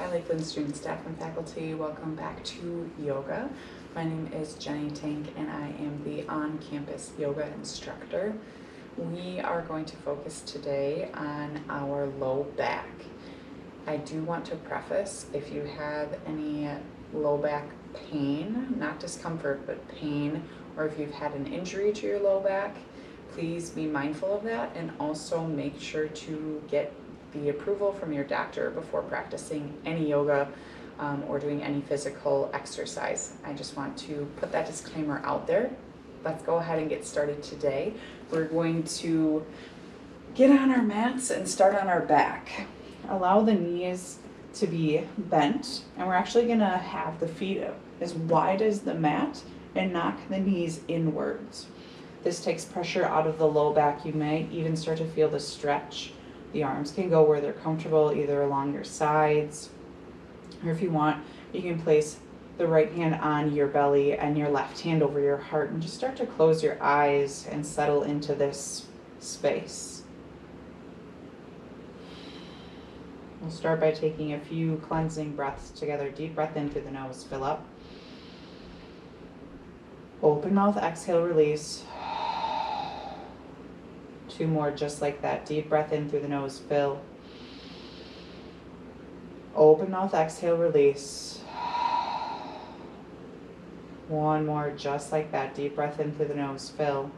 Hi Lakeland students, staff, and faculty. Welcome back to yoga. My name is Jenny Tank and I am the on-campus yoga instructor. We are going to focus today on our low back. I do want to preface, if you have any low back pain, not discomfort, but pain, or if you've had an injury to your low back, please be mindful of that and also make sure to get the approval from your doctor before practicing any yoga or doing any physical exercise. I just want to put that disclaimer out there. Let's go ahead and get started today. We're going to get on our mats and start on our back. Allow the knees to be bent, and we're actually going to have the feet as wide as the mat and knock the knees inwards. This takes pressure out of the low back. You may even start to feel the stretch. The arms can go where they're comfortable, either along your sides, or if you want, you can place the right hand on your belly and your left hand over your heart and just start to close your eyes and settle into this space. We'll start by taking a few cleansing breaths together. Deep breath in through the nose, fill up. Open mouth, exhale, release. 2 more just like that. Deep breath in through the nose, fill. Open mouth, exhale, release. 1 more just like that. Deep breath in through the nose, fill.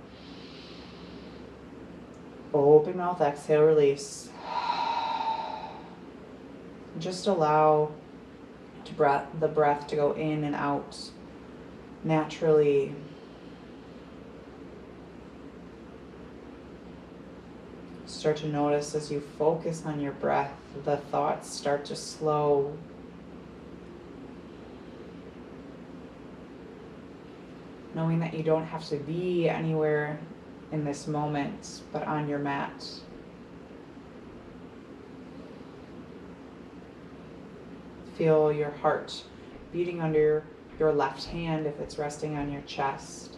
Open mouth, exhale, release. Just allow the breath to go in and out naturally. Start to notice as you focus on your breath, the thoughts start to slow. Knowing that you don't have to be anywhere in this moment, but on your mat. Feel your heart beating under your left hand if it's resting on your chest.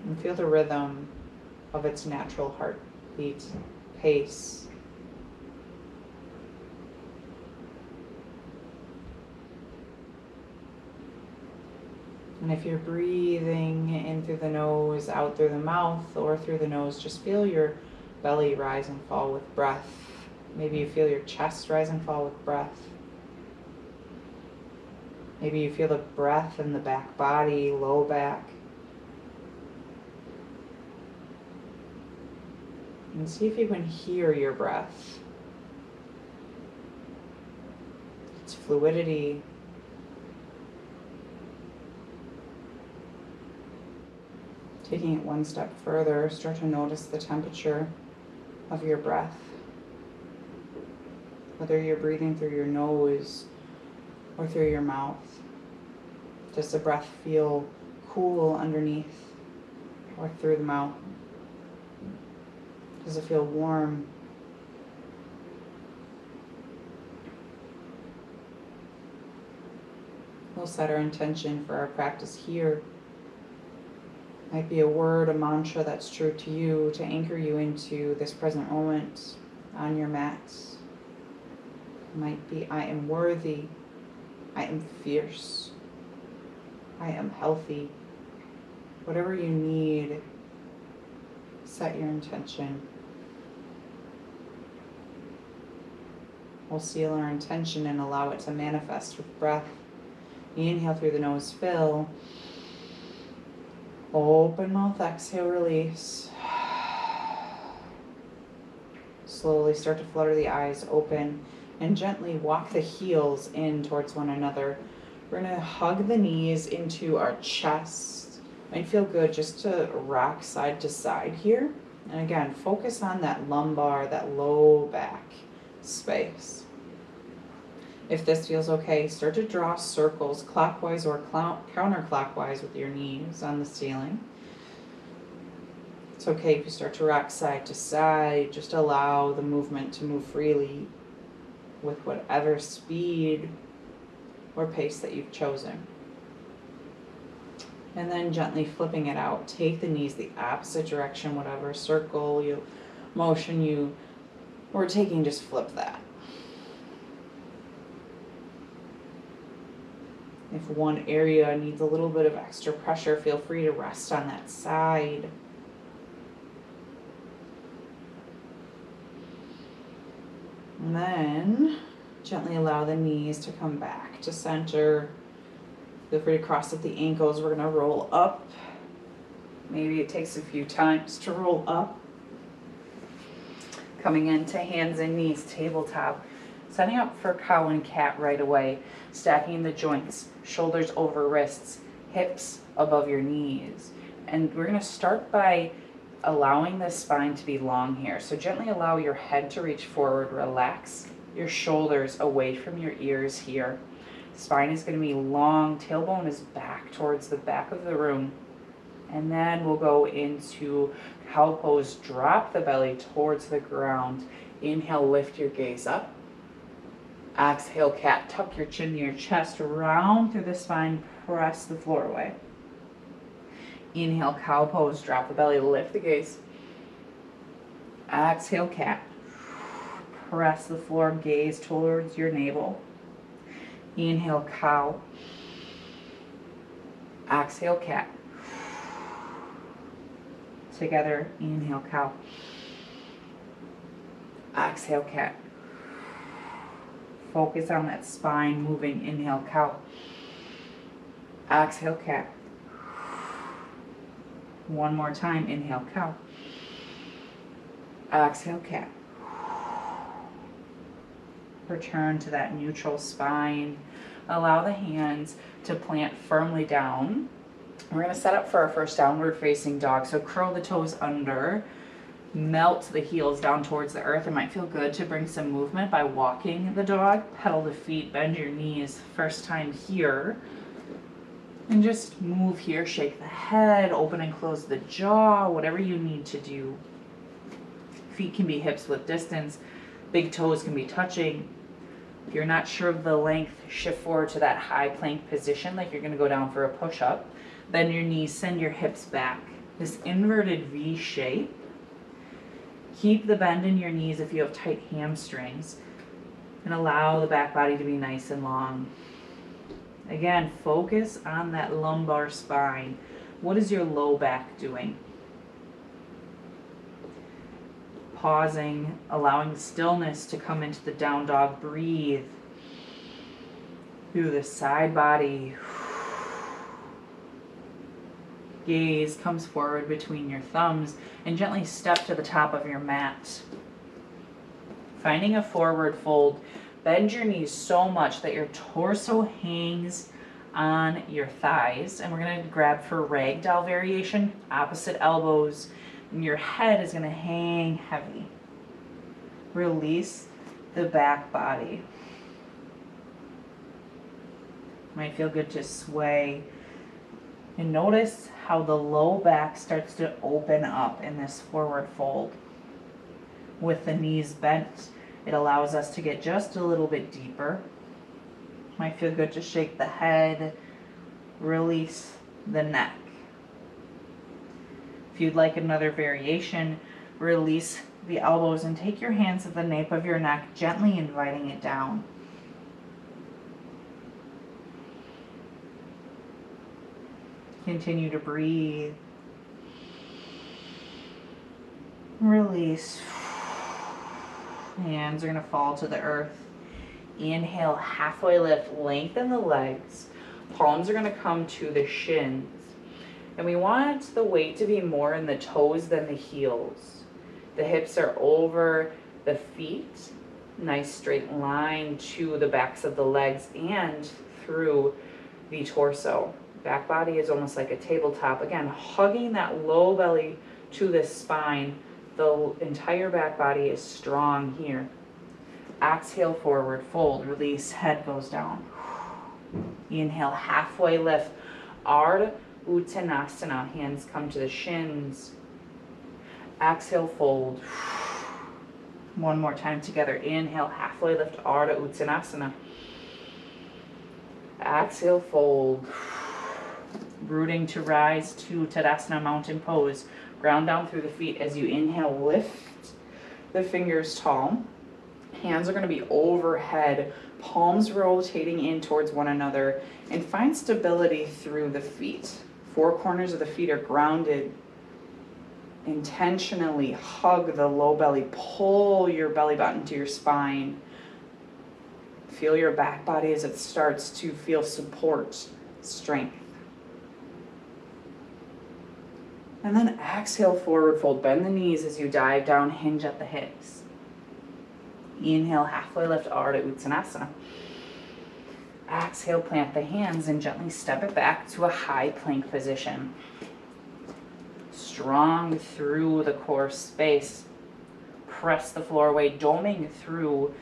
And feel the rhythm of its natural heartbeat pace. And if you're breathing in through the nose, out through the mouth, or through the nose, just feel your belly rise and fall with breath. Maybe you feel your chest rise and fall with breath. Maybe you feel the breath in the back body, low back. And see if you can hear your breath. Its fluidity. Taking it one step further, start to notice the temperature of your breath. Whether you're breathing through your nose or through your mouth. Does the breath feel cool underneath or through the mouth? Does it feel warm? We'll set our intention for our practice here. Might be a word, a mantra that's true to you to anchor you into this present moment on your mat. Might be, I am worthy. I am fierce. I am healthy. Whatever you need, set your intention. We'll seal our intention and allow it to manifest with breath. Inhale through the nose, fill. Open mouth, exhale, release. Slowly start to flutter the eyes open and gently walk the heels in towards one another. We're going to hug the knees into our chest. Might feel good just to rock side to side here. And again, focus on that lumbar, that low back space. If this feels okay, start to draw circles clockwise or counterclockwise with your knees on the ceiling. It's okay if you start to rock side to side. Just allow the movement to move freely with whatever speed or pace that you've chosen. And then gently flipping it out. Take the knees the opposite direction, whatever circle motion you were taking, just flip that. If one area needs a little bit of extra pressure, feel free to rest on that side. And then gently allow the knees to come back to center. Feel free to cross at the ankles. We're going to roll up. Maybe it takes a few times to roll up. Coming into hands and knees, tabletop. Setting up for cow and cat right away. Stacking the joints, shoulders over wrists, hips above your knees. And we're going to start by allowing the spine to be long here. So gently allow your head to reach forward. Relax your shoulders away from your ears here. Spine is going to be long. Tailbone is back towards the back of the room. And then we'll go into cow pose. Drop the belly towards the ground. Inhale, lift your gaze up. Exhale, cat. Tuck your chin to your chest. Round through the spine. Press the floor away. Inhale, cow pose. Drop the belly. Lift the gaze. Exhale, cat. Press the floor. Gaze towards your navel. Inhale, cow. Exhale, cat. Together, inhale, cow. Exhale, cat. Focus on that spine moving. Inhale, cow. Exhale, cat. One more time. Inhale, cow. Exhale, cat. Return to that neutral spine. Allow the hands to plant firmly down. We're going to set up for our first downward facing dog. So curl the toes under. Melt the heels down towards the earth. It might feel good to bring some movement by walking the dog. Pedal the feet, bend your knees. First time here. And just move here, shake the head, open and close the jaw, whatever you need to do. Feet can be hips width distance. Big toes can be touching. If you're not sure of the length, shift forward to that high plank position like you're going to go down for a push-up. Bend your knees, send your hips back. This inverted V shape. Keep the bend in your knees if you have tight hamstrings. And allow the back body to be nice and long. Again, focus on that lumbar spine. What is your low back doing? Pausing, allowing stillness to come into the down dog. Breathe through the side body. Gaze comes forward between your thumbs and gently step to the top of your mat. Finding a forward fold. Bend your knees so much that your torso hangs on your thighs. And we're going to grab for ragdoll variation, opposite elbows. And your head is going to hang heavy. Release the back body. Might feel good to sway. And notice how the low back starts to open up in this forward fold. With the knees bent, it allows us to get just a little bit deeper. Might feel good to shake the head, release the neck. If you'd like another variation, release the elbows and take your hands at the nape of your neck, gently inviting it down. Continue to breathe. Release. Hands are going to fall to the earth. Inhale, halfway lift, lengthen the legs. Palms are going to come to the shins. And we want the weight to be more in the toes than the heels. The hips are over the feet. Nice straight line to the backs of the legs and through the torso. Back body is almost like a tabletop. Again, hugging that low belly to the spine. The entire back body is strong here. Exhale, forward fold. Release, head goes down. Inhale, halfway lift. Ardha Uttanasana. Hands come to the shins. Exhale, fold. One more time together. Inhale, halfway lift. Ardha Uttanasana. Exhale, fold. Rooting to rise to Tadasana, mountain pose. Ground down through the feet as you inhale, lift the fingers tall. Hands are going to be overhead, palms rotating in towards one another, and find stability through the feet. Four corners of the feet are grounded. Intentionally hug the low belly, pull your belly button to your spine. Feel your back body as it starts to feel support, strength. And then exhale, forward fold. Bend the knees as you dive down, hinge at the hips. Inhale, halfway lift, Ardha Uttanasana. Exhale, plant the hands and gently step it back to a high plank position. Strong through the core space. Press the floor away, doming through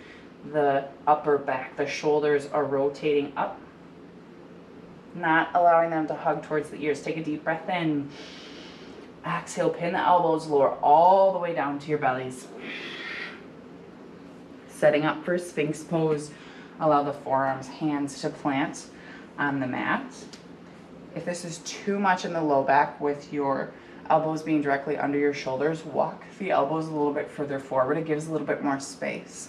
the upper back. The shoulders are rotating up, not allowing them to hug towards the ears. Take a deep breath in. Exhale, pin the elbows, lower all the way down to your bellies. Setting up for Sphinx pose. Allow the forearms, hands to plant on the mat. If this is too much in the low back with your elbows being directly under your shoulders, walk the elbows a little bit further forward. It gives a little bit more space.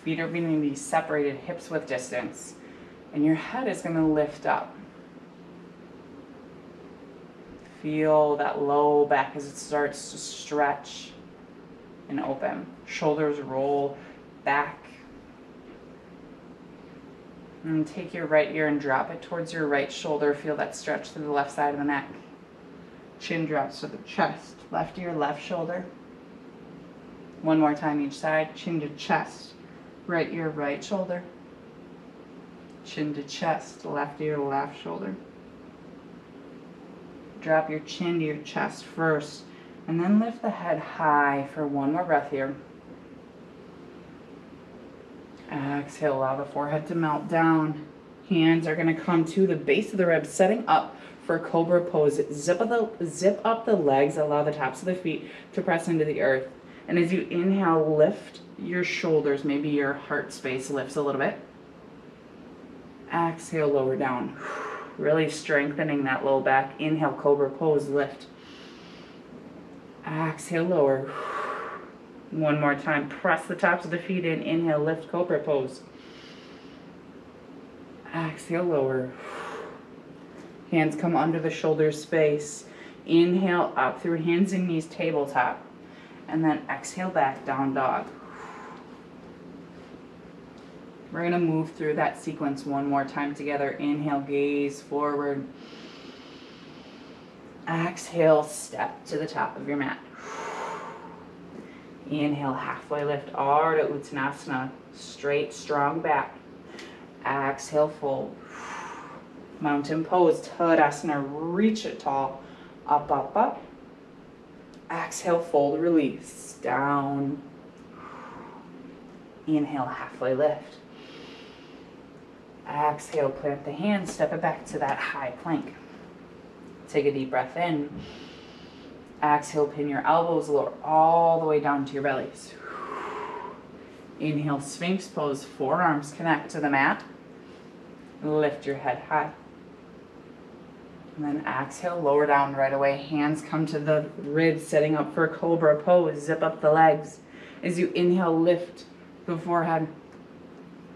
Feet are going to be separated, hips width distance, and your head is going to lift up. Feel that low back as it starts to stretch and open. Shoulders roll back. And take your right ear and drop it towards your right shoulder. Feel that stretch through the left side of the neck. Chin drops to the chest. Left ear, left shoulder. One more time each side. Chin to chest. Right ear, right shoulder. Chin to chest. Left ear, left shoulder. Drop your chin to your chest first. And then lift the head high for one more breath here. Exhale, allow the forehead to melt down. Hands are going to come to the base of the ribs, setting up for Cobra Pose. Zip up the legs, allow the tops of the feet to press into the earth. And as you inhale, lift your shoulders, maybe your heart space lifts a little bit. Exhale, lower down. Really strengthening that low back. Inhale, Cobra Pose, lift. Exhale, lower. One more time. Press the tops of the feet in. Inhale, lift, Cobra Pose. Exhale, lower. Hands come under the shoulder space. Inhale up through hands and knees, tabletop. And then exhale back, down dog. We're going to move through that sequence one more time together. Inhale, gaze forward. Exhale, step to the top of your mat. Inhale, halfway lift, Ardha Uttanasana, straight, strong back. Exhale, fold. Mountain pose, Tadasana, reach it tall. Up, up, up. Exhale, fold, release, down. Inhale, halfway lift. Exhale, plant the hands, step it back to that high plank. Take a deep breath in. Exhale, pin your elbows, lower all the way down to your bellies. Inhale, Sphinx pose, forearms connect to the mat. Lift your head high. And then exhale, lower down right away. Hands come to the ribs, setting up for Cobra Pose. Zip up the legs. As you inhale, lift the forehead.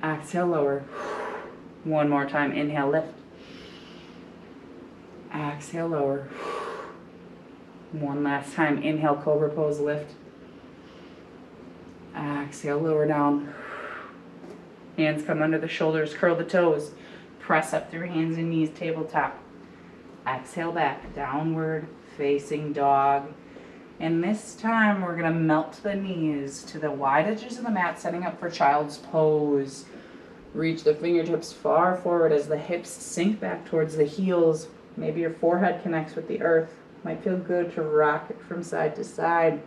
Exhale, lower. One more time. Inhale, lift. Exhale, lower. One last time. Inhale, Cobra Pose, lift. Exhale, lower down. Hands come under the shoulders, curl the toes. Press up through hands and knees, tabletop. Exhale back, downward facing dog. And this time we're going to melt the knees to the wide edges of the mat, setting up for child's pose. Reach the fingertips far forward as the hips sink back towards the heels. Maybe your forehead connects with the earth. Might feel good to rock it from side to side.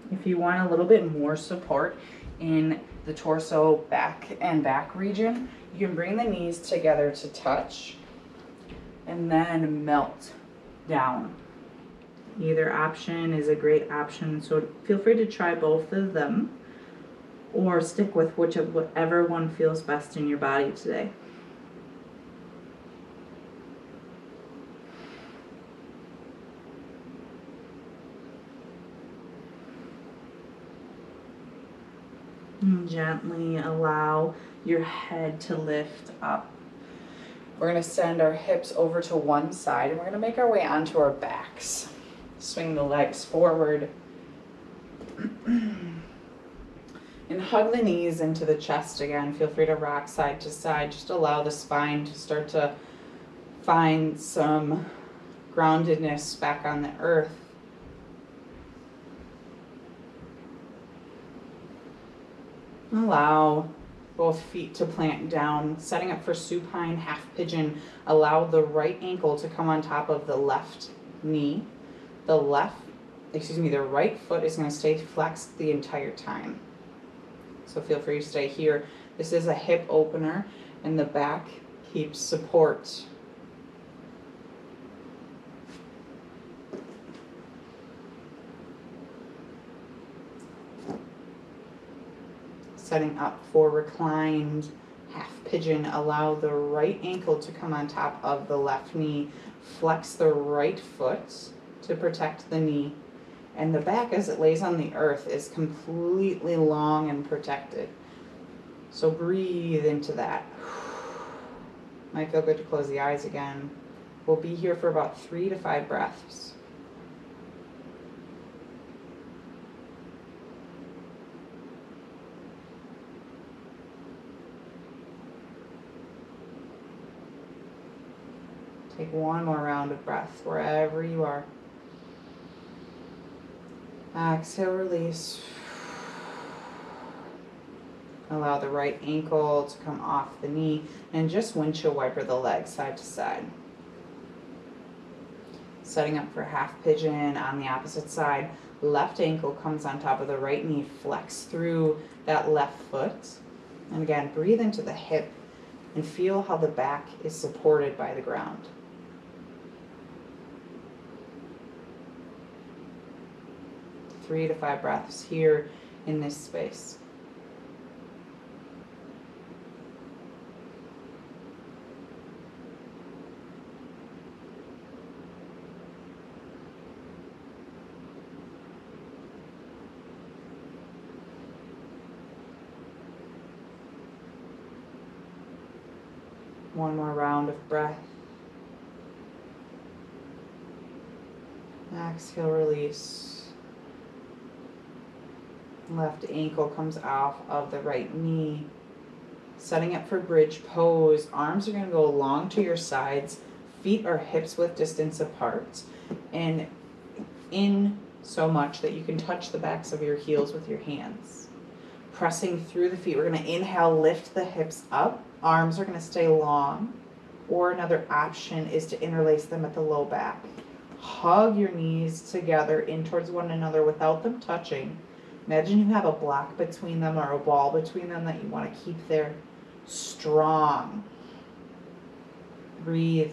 If you want a little bit more support in the torso, back and back region, you can bring the knees together to touch and then melt down. Either option is a great option, so feel free to try both of them or stick with whatever one feels best in your body today. And gently allow your head to lift up. We're going to send our hips over to one side and we're going to make our way onto our backs. Swing the legs forward. And hug the knees into the chest again. Feel free to rock side to side. Just allow the spine to start to find some groundedness back on the earth. Allow both feet to plant down, setting up for supine, half pigeon. Allow the right ankle to come on top of the left knee. The right foot is going to stay flexed the entire time. So feel free to stay here. This is a hip opener and the back keeps support. Setting up for reclined half pigeon. Allow the right ankle to come on top of the left knee. Flex the right foot to protect the knee. And the back, as it lays on the earth, is completely long and protected. So breathe into that. Might feel good to close the eyes again. We'll be here for about 3 to 5 breaths. Take one more round of breath wherever you are. Exhale, release. Allow the right ankle to come off the knee and just windshield wiper the legs side to side. Setting up for half pigeon on the opposite side. Left ankle comes on top of the right knee. Flex through that left foot. And again, breathe into the hip and feel how the back is supported by the ground. 3 to 5 breaths here in this space. One more round of breath. Exhale, release. Left ankle comes off of the right knee. Setting up for bridge pose. Arms are going to go long to your sides. Feet are hips width distance apart. And in so much that you can touch the backs of your heels with your hands. Pressing through the feet. We're going to inhale, lift the hips up. Arms are going to stay long. Or another option is to interlace them at the low back. Hug your knees together in towards one another without them touching. Imagine you have a block between them or a wall between them that you want to keep there strong. Breathe.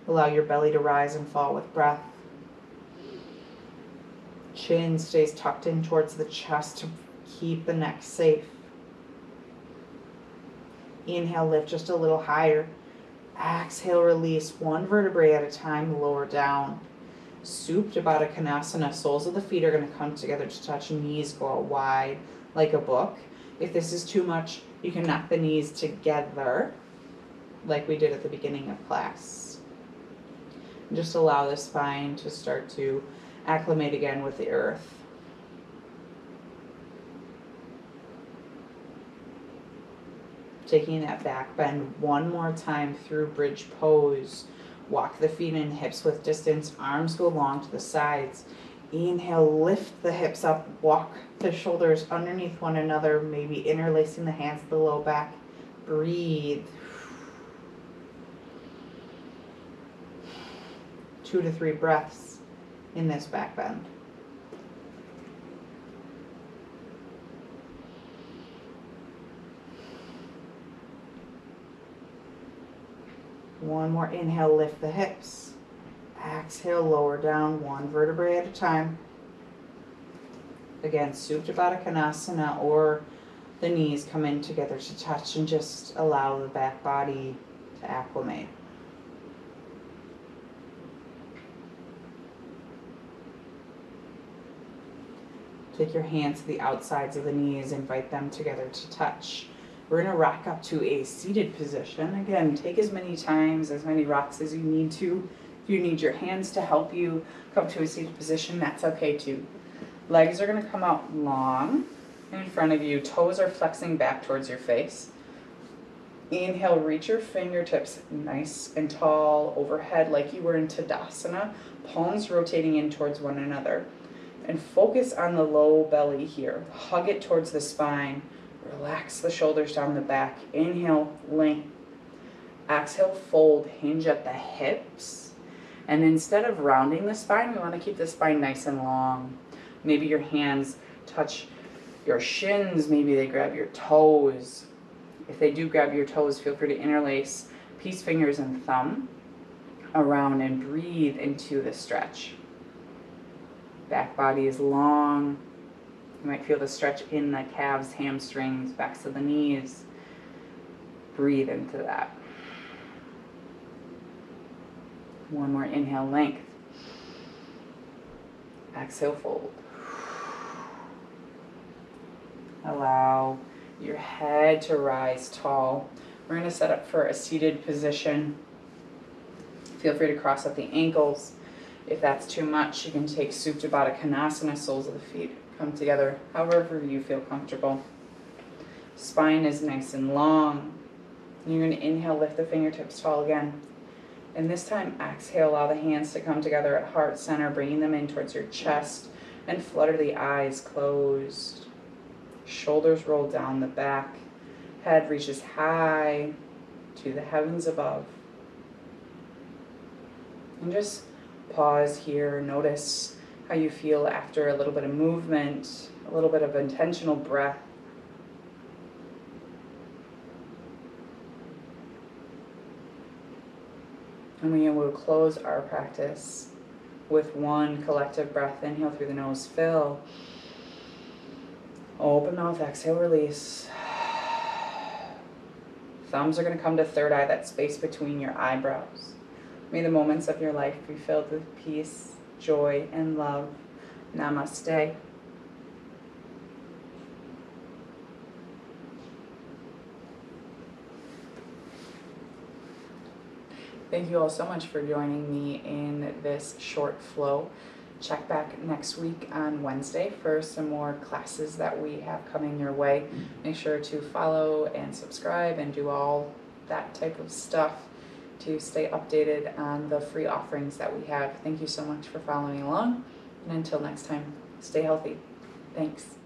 Allow your belly to rise and fall with breath. Chin stays tucked in towards the chest to keep the neck safe. Inhale, lift just a little higher. Exhale, release one vertebrae at a time, lower down. Supta Baddha Konasana. Soles of the feet are going to come together to touch. Knees go out wide like a book. If this is too much, you can knock the knees together like we did at the beginning of class. And just allow the spine to start to acclimate again with the earth. Taking that back bend one more time through bridge pose. Walk the feet in hips width distance. Arms go long to the sides. Inhale, lift the hips up. Walk the shoulders underneath one another, maybe interlacing the hands to the low back. Breathe. 2 to 3 breaths in this back bend. One more inhale, lift the hips. Exhale, lower down one vertebrae at a time. Again, Supta Baddha Konasana, or the knees come in together to touch and just allow the back body to acclimate. Take your hands to the outsides of the knees, invite them together to touch. We're going to rock up to a seated position. Again, take as many times, as many rocks as you need to. If you need your hands to help you come to a seated position, that's okay too. Legs are going to come out long in front of you. Toes are flexing back towards your face. Inhale, reach your fingertips nice and tall overhead like you were in Tadasana. Palms rotating in towards one another. And focus on the low belly here. Hug it towards the spine. Relax the shoulders down the back. Inhale, length. Exhale, fold, hinge at the hips. And instead of rounding the spine, we want to keep the spine nice and long. Maybe your hands touch your shins. Maybe they grab your toes. If they do grab your toes, feel free to interlace peace fingers and thumb around and breathe into the stretch. Back body is long. You might feel the stretch in the calves, hamstrings, backs of the knees. Breathe into that. One more inhale, length. Exhale, fold. Allow your head to rise tall. We're going to set up for a seated position. Feel free to cross up the ankles. If that's too much, you can take Supta Baddha Konasana, soles of the feet come together, however you feel comfortable. Spine is nice and long. You're going to inhale, lift the fingertips tall again. And this time, exhale, allow the hands to come together at heart center, bringing them in towards your chest, and flutter the eyes closed. Shoulders roll down the back. Head reaches high to the heavens above. And just pause here. Notice how you feel after a little bit of movement, a little bit of intentional breath. And we will close our practice with one collective breath. Inhale through the nose, fill. Open mouth, exhale, release. Thumbs are going to come to third eye, that space between your eyebrows. May the moments of your life be filled with peace, joy, and love. Namaste. Thank you all so much for joining me in this short flow. Check back next week on Wednesday for some more classes that we have coming your way. Make sure to follow and subscribe and do all that type of stuff to stay updated on the free offerings that we have. Thank you so much for following along. And until next time, stay healthy. Thanks.